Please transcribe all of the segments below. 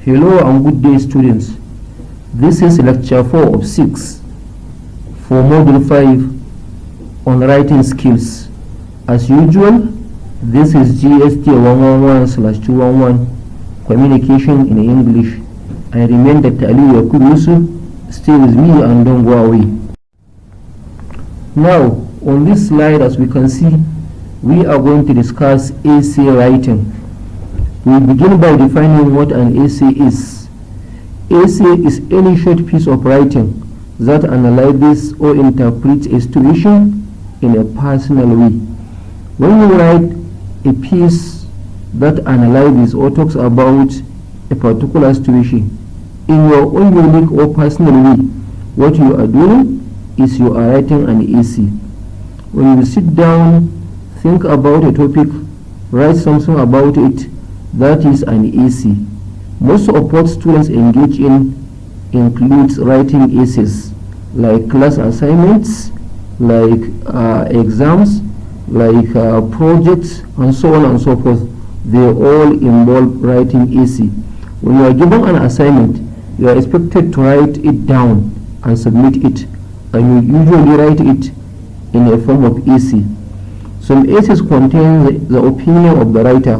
Hello and good day, students. This is lecture 4 of 6 for module 5 on writing skills. As usual, this is GST 111/211 communication in English. I remain Dr. Ali Yakubu Yusuf. Stay with me and don't go away. Now, on this slide, as we can see, we are going to discuss essay writing. We begin by defining what an essay is. Essay is any short piece of writing that analyzes or interprets a situation in a personal way. When you write a piece that analyzes or talks about a particular situation in your own unique or personal way, what you are doing is you are writing an essay. When you sit down, think about a topic, write something about it, that is an essay. Most of what students engage in includes writing essays, like class assignments, like exams, like projects, and so on and so forth. They all involve writing essay. When you are given an assignment, you are expected to write it down and submit it, and you usually write it in a form of essay. Some essays contain the opinion of the writer.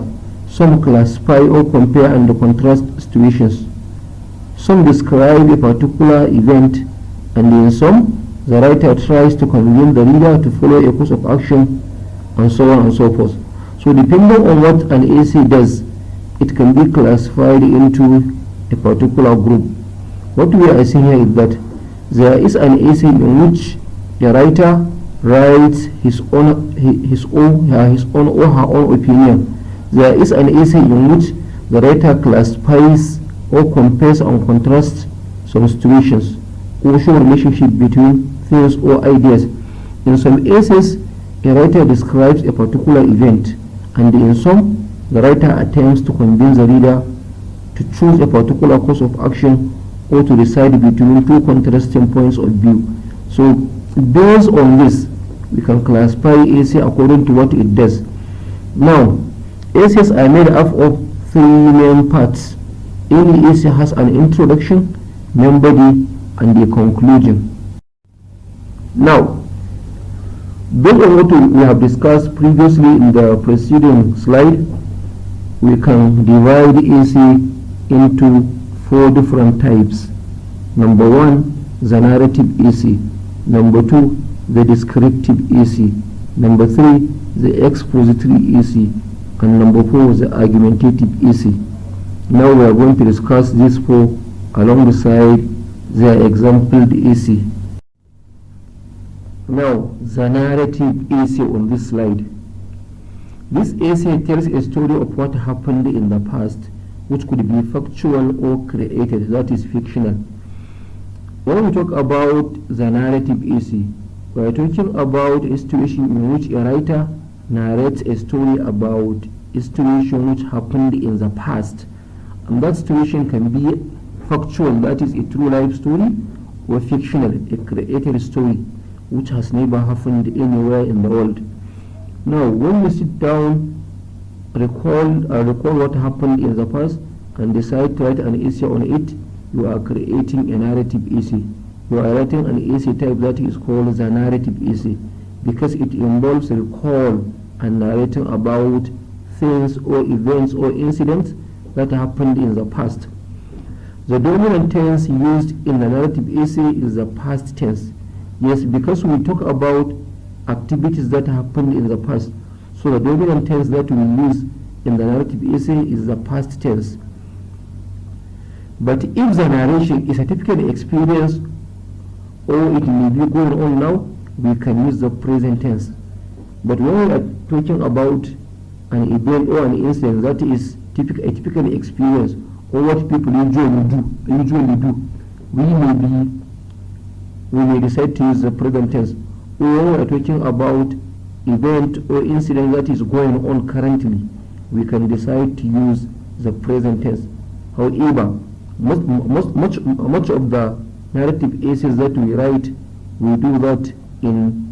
Some classify or compare and contrast situations. Some describe a particular event, and in some, the writer tries to convince the reader to follow a course of action, and so on and so forth. So depending on what an essay does, it can be classified into a particular group. What we are seeing here is that there is an essay in which the writer writes his own or her own opinion. There is an essay in which the writer classifies or compares and contrasts some situations or show relationship between things or ideas. In some essays, a writer describes a particular event, and in some, the writer attempts to convince the reader to choose a particular course of action or to decide between two contrasting points of view. So, based on this, we can classify essay according to what it does. Now, essays are made up of three main parts. Any essay has an introduction, main body, and a conclusion. Now, based on what we have discussed previously in the preceding slide, we can divide essay into 4 different types. Number 1, the narrative essay. Number 2, the descriptive essay. Number 3, the expository essay. And number 4, the argumentative essay. Now we are going to discuss these 4 alongside the exampled essay. Now, the narrative essay on this slide. This essay tells a story of what happened in the past, which could be factual or created, that is fictional. When we talk about the narrative essay, we are talking about a situation in which a writer narrates a story about a situation which happened in the past, and that situation can be factual, that is a true life story, or fictional, a created story which has never happened anywhere in the world. Now, when we sit down, recall what happened in the past and decide to write an essay on it, you are creating a narrative essay. You are writing an essay type that is called the narrative essay, because it involves recall and narrating about things or events or incidents that happened in the past. The dominant tense used in the narrative essay is the past tense. Yes, because we talk about activities that happened in the past. So the dominant tense that we use in the narrative essay is the past tense. But if the narration is a typical experience or it may be going on now, we can use the present tense. But when we are talking about an event or an incident that is a typical experience or what people usually do, we may decide to use the present tense. Or when we are talking about event or incident that is going on currently, we can decide to use the present tense. However, much of the narrative essays that we write, we do that in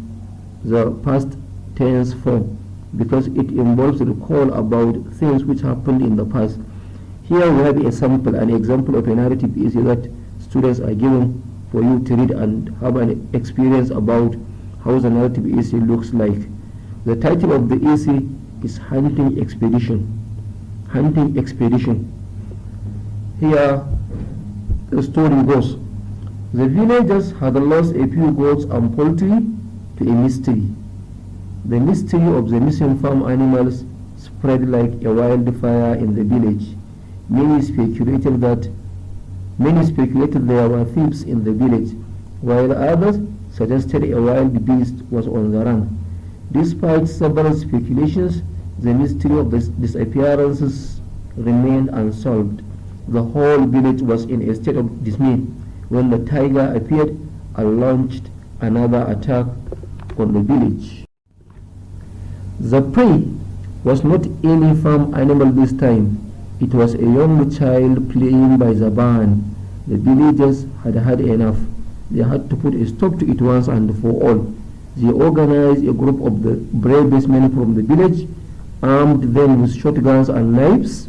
the past tense form, because it involves recall about things which happened in the past. Here we have a sample, an example of a narrative essay that students are given for you to read and have an experience about how the narrative essay looks like. The title of the essay is Hunting Expedition. Hunting Expedition. Here the story goes. The villagers had lost a few goats and poultry to a mystery. The mystery of the missing farm animals spread like a wildfire in the village. Many speculated there were thieves in the village, while others suggested a wild beast was on the run. Despite several speculations, the mystery of the disappearances remained unsolved. The whole village was in a state of dismay when the tiger appeared and launched another attack on the village. The prey was not any farm animal this time. It was a young child playing by the barn. The villagers had had enough. They had to put a stop to it once and for all. They organized a group of the bravest men from the village, armed them with shotguns and knives,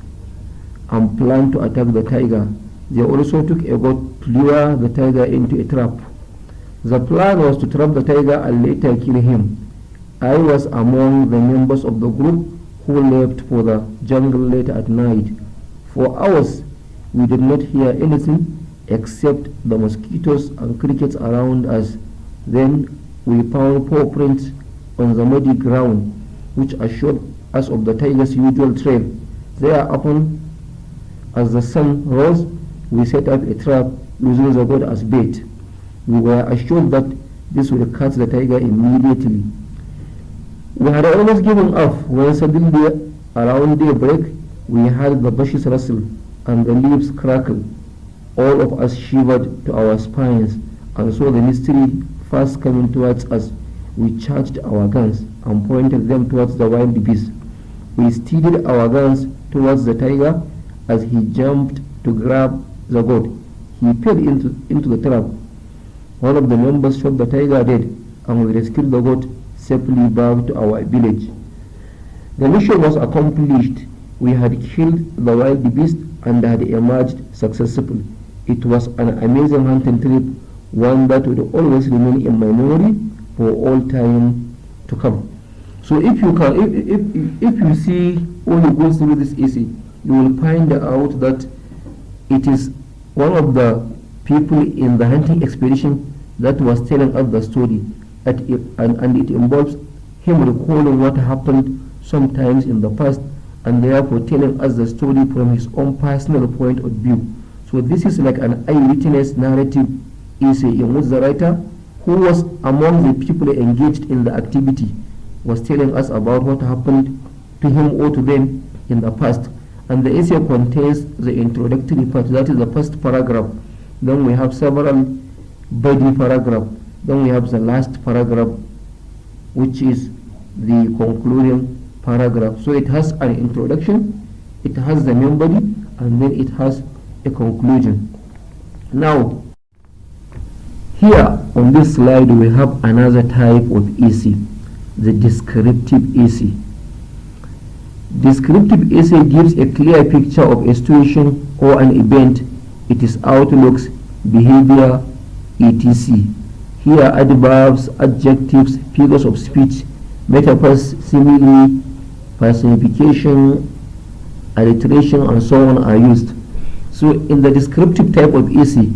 and planned to attack the tiger. They also took a goat to lure the tiger into a trap. The plan was to trap the tiger and later kill him. I was among the members of the group who left for the jungle late at night. For hours, we did not hear anything except the mosquitoes and crickets around us. Then we found paw prints on the muddy ground, which assured us of the tiger's usual trail. Thereupon, as the sun rose, we set up a trap using the goat as bait. We were assured that this would catch the tiger immediately. We had almost given up when suddenly, around daybreak, we heard the bushes rustle and the leaves crackle. All of us shivered to our spines and saw the mystery fast coming towards us. We charged our guns and pointed them towards the wild beast. We steered our guns towards the tiger as he jumped to grab the goat. He fell into the trap. One of the members shot the tiger dead, and we rescued the goat safely back to our village. The mission was accomplished. We had killed the wild beast and had emerged successful. It was an amazing hunting trip, one that would always remain in my memory for all time to come. So if you see or you go through this essay, you will find out that it is one of the people in the hunting expedition that was telling us the story, and it involves him recalling what happened sometimes in the past and therefore telling us the story from his own personal point of view. So this is like an eyewitness narrative essay in which the writer, who was among the people engaged in the activity, was telling us about what happened to him or to them in the past. And the essay contains the introductory part, that is the first paragraph. Then we have several body paragraph. Then we have the last paragraph, which is the concluding paragraph. So it has an introduction, it has the main body, and then it has a conclusion. Now, here on this slide we have another type of essay, the descriptive essay. Descriptive essay gives a clear picture of a situation or an event, its outlooks, behavior, etc. Here adverbs, adjectives, figures of speech, metaphors, simile, personification, alliteration, and so on are used. So in the descriptive type of essay,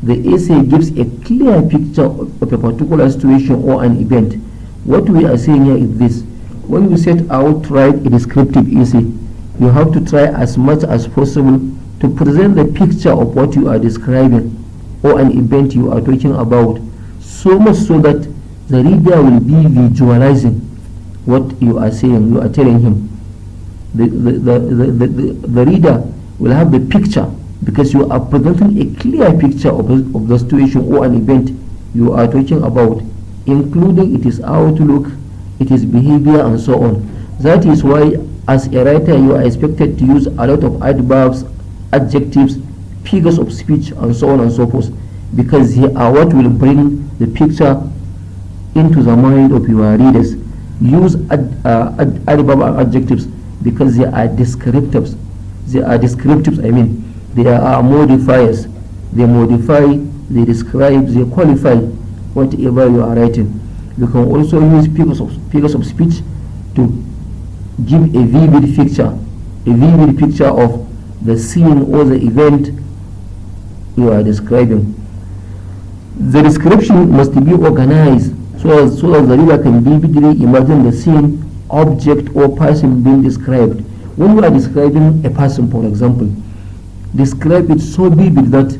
the essay gives a clear picture of a particular situation or an event. What we are saying here is this: when you set out to write a descriptive essay, you have to try as much as possible to present the picture of what you are describing or an event you are talking about, so much so that the reader will be visualizing what you are saying, you are telling him. The reader will have the picture because you are presenting a clear picture of the situation or an event you are talking about, including its outlook, its behavior, and so on. That is why as a writer you are expected to use a lot of adverbs, adjectives, figures of speech, and so on and so forth, because they are what will bring the picture into the mind of your readers. Use adverb and adjectives because they are descriptives. They are descriptives, They are modifiers. They modify, they describe, they qualify whatever you are writing. You can also use figures of speech to give a vivid picture of the scene or the event you are describing. The description must be organized so that the reader can vividly imagine the scene, object, or person being described. When you are describing a person, for example, describe it so vivid that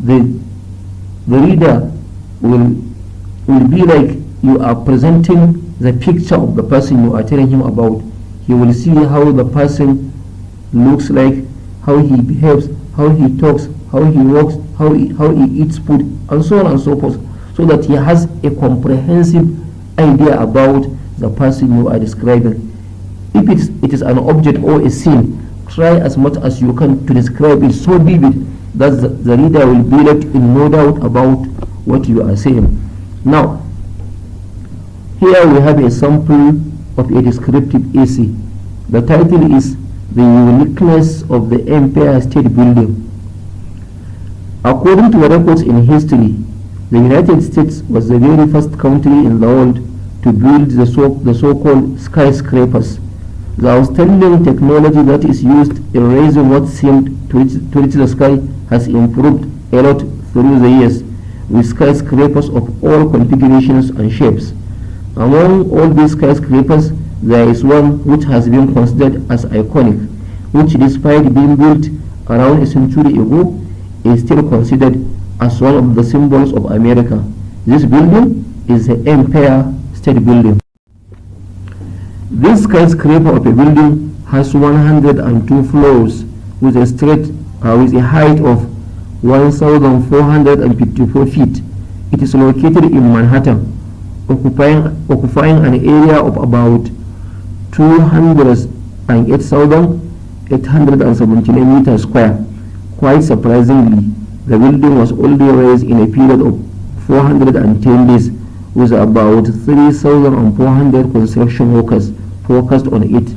the reader will be like you are presenting the picture of the person you are telling him about. He will see how the person looks like, how he behaves, how he talks, how he walks, how he eats food, and so on and so forth, so that he has a comprehensive idea about the person you are describing. If it is an object or a scene, try as much as you can to describe it so vivid that the reader will be left in no doubt about what you are saying. Now, here we have a sample of a descriptive essay. The title is "The Uniqueness of the Empire State Building." According to the records in history, the United States was the very first country in the world to build the so-called skyscrapers. The outstanding technology that is used in raising what seemed to reach the sky has improved a lot through the years, with skyscrapers of all configurations and shapes. Among all these skyscrapers, there is one which has been considered as iconic, which despite being built around a century ago, is still considered as one of the symbols of America. This building is the Empire State Building. This skyscraper of a building has 102 floors with a height of 1,454 feet. It is located in Manhattan, occupying an area of about 208,879 meters square. Quite surprisingly, the building was only raised in a period of 410 days, with about 3,400 construction workers focused on it.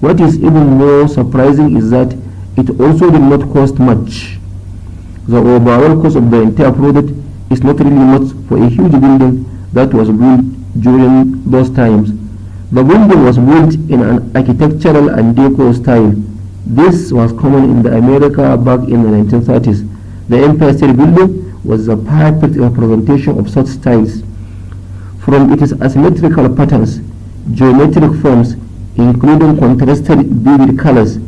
What is even more surprising is that it also did not cost much. The overall cost of the entire project is not really much for a huge building that was built during those times. The building was built in an architectural and deco style. This was common in the America back in the 1930s. The Empire State Building was the perfect representation of such styles. From its asymmetrical patterns, geometric forms, including contrasted vivid colors,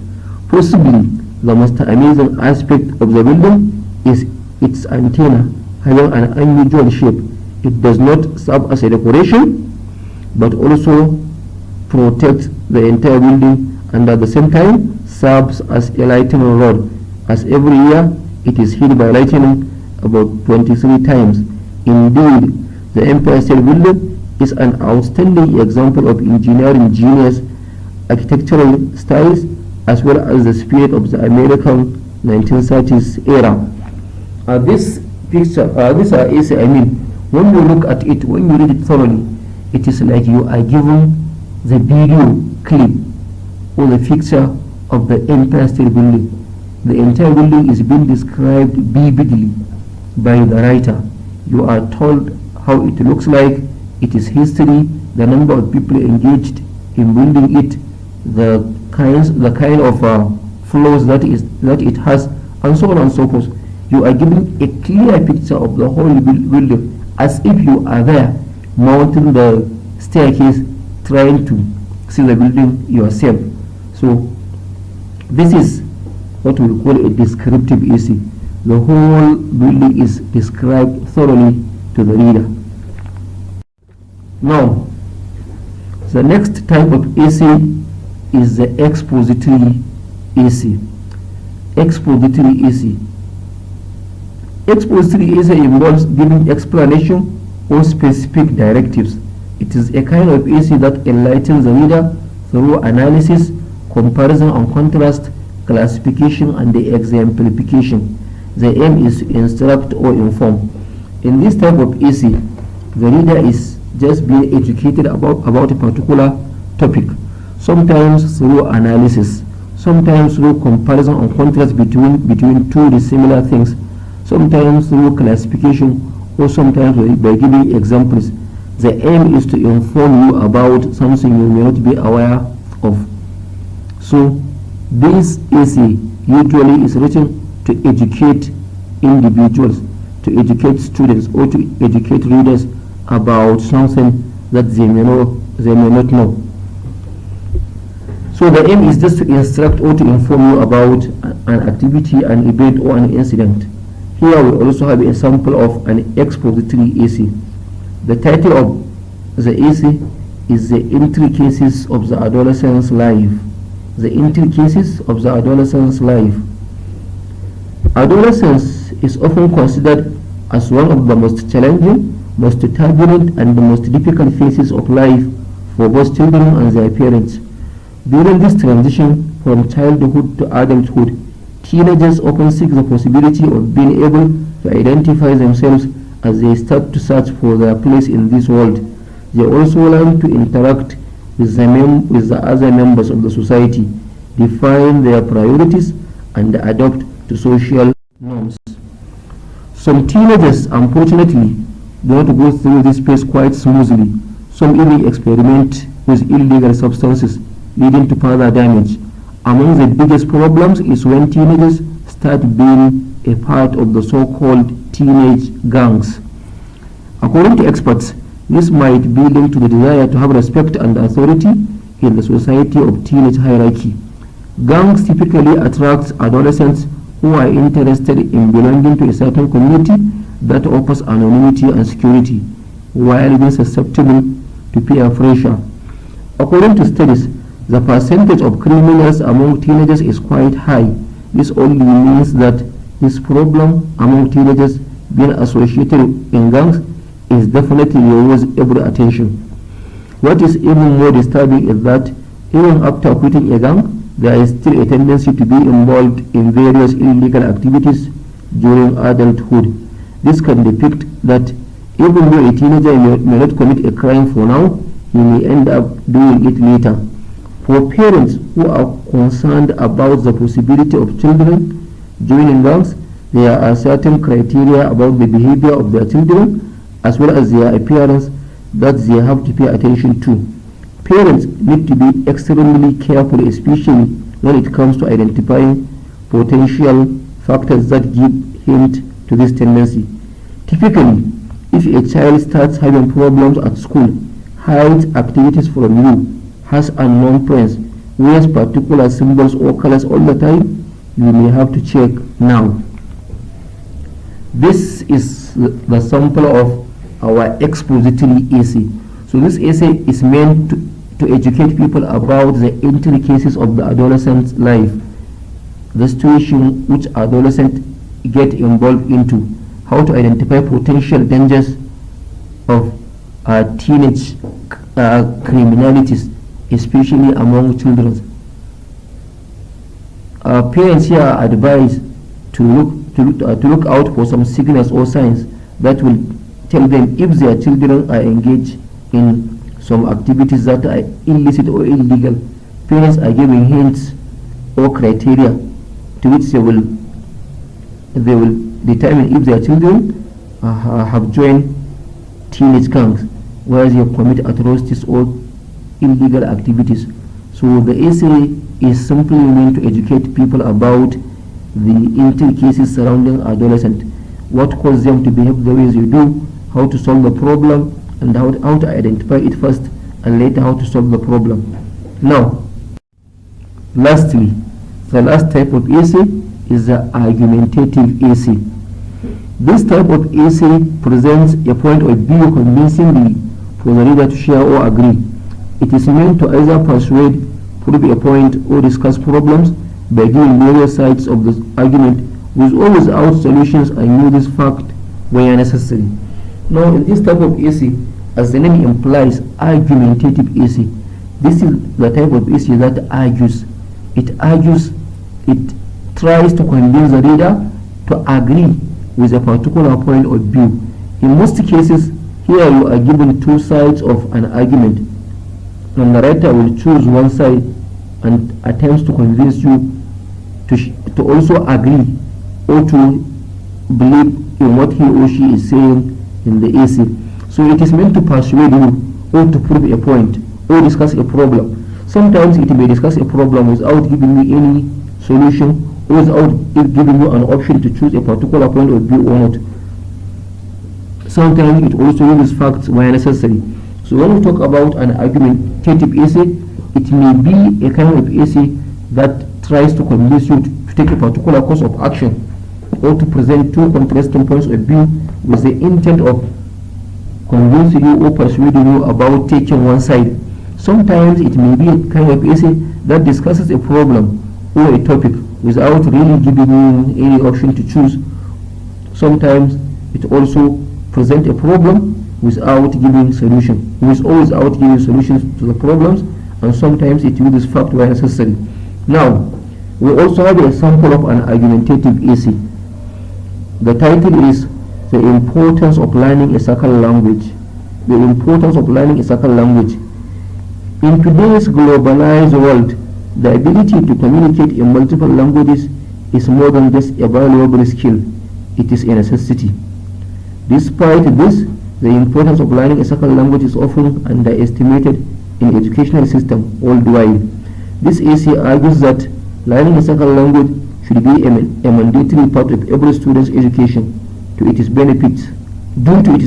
possibly the most amazing aspect of the building is its antenna having an unusual shape. It does not serve as a decoration, but also protects the entire building, and at the same time serves as a lightning rod, as every year it is hit by lightning about 23 times. Indeed, the Empire State Building is an outstanding example of engineering genius, architectural styles, as well as the spirit of the American 1930s era. This essay, when you look at it, when you read it thoroughly, it is like you are given the video clip or the picture of the Empire State Building. The entire building is being described vividly by the writer. You are told how it looks like, its history, the number of people engaged in building it, the kind of floors that it has, and so on and so forth. You are given a clear picture of the whole building, as if you are there mounting the staircase trying to see the building yourself. So this is what we call a descriptive essay. The whole building is described thoroughly to the reader. Now, the next type of essay is the expository essay. Expository essay. Expository essay involves giving explanation or specific directives. It is a kind of essay that enlightens the reader through analysis, comparison and contrast, classification and the exemplification. The aim is to instruct or inform. In this type of essay, the reader is just being educated about a particular topic, sometimes through analysis, sometimes through comparison and contrast between two dissimilar things, sometimes through classification, or sometimes by giving examples. The aim is to inform you about something you may not be aware of. So this essay usually is written to educate individuals, to educate students, or to educate readers about something that they may not know. So the aim is just to instruct or to inform you about an activity, an event, or an incident. Here we also have a sample of an expository essay. The title of the essay is The Intricacies of the Adolescent's Life. The Intricacies of the Adolescent's Life. Adolescence is often considered as one of the most challenging, most turbulent, and the most difficult phases of life for both children and their parents. During this transition from childhood to adulthood, teenagers often seek the possibility of being able to identify themselves as they start to search for their place in this world. They also learn to interact with the other members of the society, define their priorities, and adapt to social norms. Some teenagers, unfortunately, do not go through this phase quite smoothly. Some even experiment with illegal substances, leading to further damage. Among the biggest problems is when teenagers start being a part of the so-called teenage gangs. According to experts, this might be linked to the desire to have respect and authority in the society of teenage hierarchy. Gangs typically attract adolescents who are interested in belonging to a certain community that offers anonymity and security, while being susceptible to peer pressure. According to studies, the percentage of criminals among teenagers is quite high. This only means that this problem among teenagers being associated in gangs is definitely worth every attention. What is even more disturbing is that even after quitting a gang, there is still a tendency to be involved in various illegal activities during adulthood. This can depict that even though a teenager may not commit a crime for now, he may end up doing it later. For parents who are concerned about the possibility of children joining gangs, there are certain criteria about the behavior of their children as well as their appearance that they have to pay attention to. Parents need to be extremely careful, especially when it comes to identifying potential factors that give hint to this tendency. Typically, if a child starts having problems at school, hides activities from you, has unknown friends, wears particular symbols or colors all the time, you may have to check now. This is the sample of our expository essay. So this essay is meant to educate people about the intricacies of the adolescent's life, the situation which adolescents get involved into, how to identify potential dangers of teenage criminalities, especially among children. Parents here are advised to look out for some signals or signs that will tell them if their children are engaged in some activities that are illicit or illegal. Parents are giving hints or criteria to which they will determine if their children have joined teenage gangs where they commit atrocities or illegal activities. So the essay is simply meant to educate people about the intricacies surrounding adolescents, what causes them to behave the way they do, how to solve the problem, and how to identify it first, and later how to solve the problem. Now, lastly, the last type of essay is the argumentative essay. This type of essay presents a point of view convincingly for the reader to share or agree. It is meant to either persuade, prove a point, or discuss problems by giving various sides of the argument with or without solutions and use this fact where necessary. Now, in this type of essay, as the name implies, argumentative essay, this is the type of essay that argues. It tries to convince the reader to agree with a particular point of view. In most cases, here you are given two sides of an argument, and the writer will choose one side and attempts to convince you to also agree or to believe in what he or she is saying in the essay. So it is meant to persuade you or to prove a point or discuss a problem. Sometimes it may discuss a problem without giving you any solution or without giving you an option to choose a particular point of view or not. Sometimes it also uses facts where necessary. So when we talk about an argumentative essay, it may be a kind of essay that tries to convince you to take a particular course of action or to present two contrasting points of view with the intent of convincing you or persuading you about taking one side. Sometimes it may be a kind of essay that discusses a problem or a topic without really giving you any option to choose. Sometimes it also presents a problem without giving solution, without giving solutions to the problems, and sometimes it uses fact where necessary. Now, we also have a sample of an argumentative essay. The title is The Importance of Learning a Second Language. The importance of learning a second language. In today's globalized world, the ability to communicate in multiple languages is more than just a valuable skill. It is a necessity. Despite this, the importance of learning a second language is often underestimated in educational system worldwide. This essay argues that learning a second language should be a mandatory part of every student's education due to its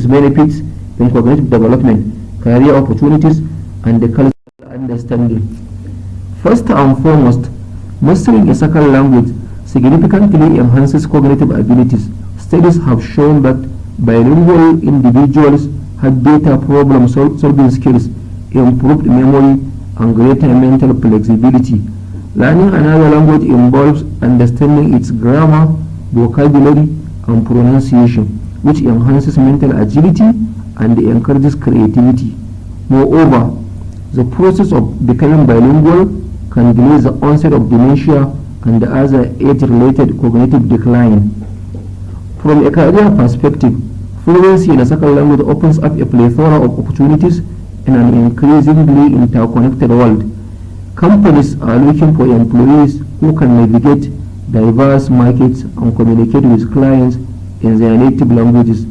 benefits in cognitive development, career opportunities, and the cultural understanding. First and foremost, mastering a second language significantly enhances cognitive abilities. Studies have shown that bilingual individuals have better problem-solving skills, improved memory, and greater mental flexibility. Learning another language involves understanding its grammar, vocabulary, and pronunciation, which enhances mental agility and encourages creativity. Moreover, the process of becoming bilingual can delay the onset of dementia and other age-related cognitive decline. From a career perspective, fluency in a second language opens up a plethora of opportunities in an increasingly interconnected world. Companies are looking for employees who can navigate diverse markets and communicate with clients in their native languages.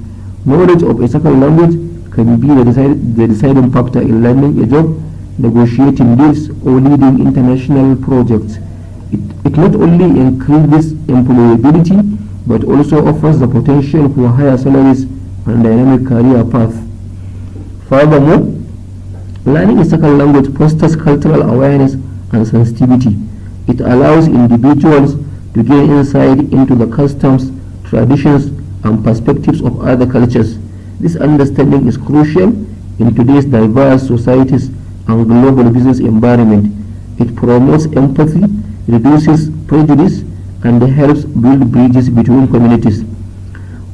Knowledge of a second language can be the deciding factor in landing a job, negotiating deals, or leading international projects. It not only increases employability but also offers the potential for higher salaries and dynamic career path. Furthermore, learning a second language fosters cultural awareness and sensitivity. It allows individuals to gain insight into the customs, traditions, and perspectives of other cultures. This understanding is crucial in today's diverse societies and global business environment. It promotes empathy, reduces prejudice, and helps build bridges between communities.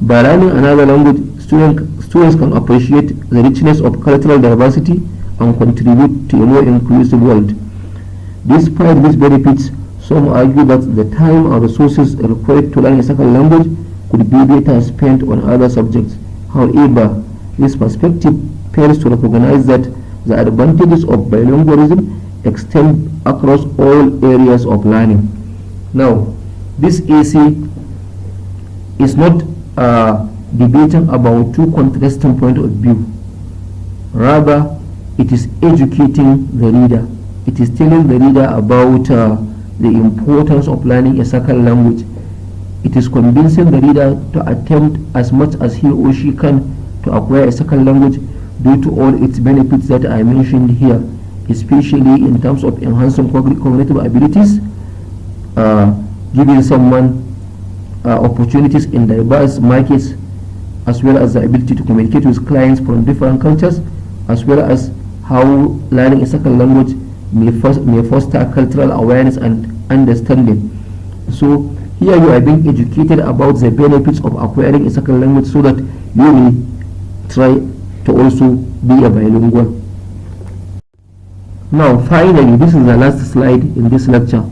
By learning another language, students can appreciate the richness of cultural diversity and contribute to a more inclusive world. Despite these benefits, some argue that the time and resources required to learn a second language could be better spent on other subjects. However, this perspective fails to recognize that the advantages of bilingualism extend across all areas of learning. Now, this essay is not debating about two contrasting points of view. Rather, it is educating the reader. It is telling the reader about the importance of learning a second language. It is convincing the reader to attempt as much as he or she can to acquire a second language due to all its benefits that I mentioned here, especially in terms of enhancing cognitive abilities, giving someone opportunities in diverse markets, as well as the ability to communicate with clients from different cultures, as well as how learning a second language may foster cultural awareness and understanding. So here you are being educated about the benefits of acquiring a second language so that you may try to also be a bilingual. Now finally, this is the last slide in this lecture.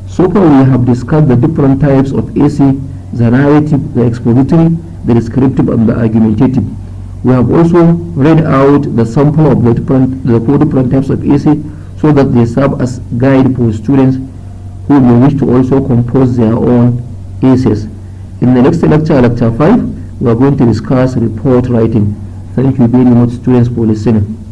So far we have discussed the different types of essay, the narrative, the expository, the descriptive, and the argumentative. We have also read out the sample of the four different types of essay so that they serve as guide for students who may wish to also compose their own essays. In the next lecture, lecture 5, we are going to discuss report writing. Thank you very much, students, for listening.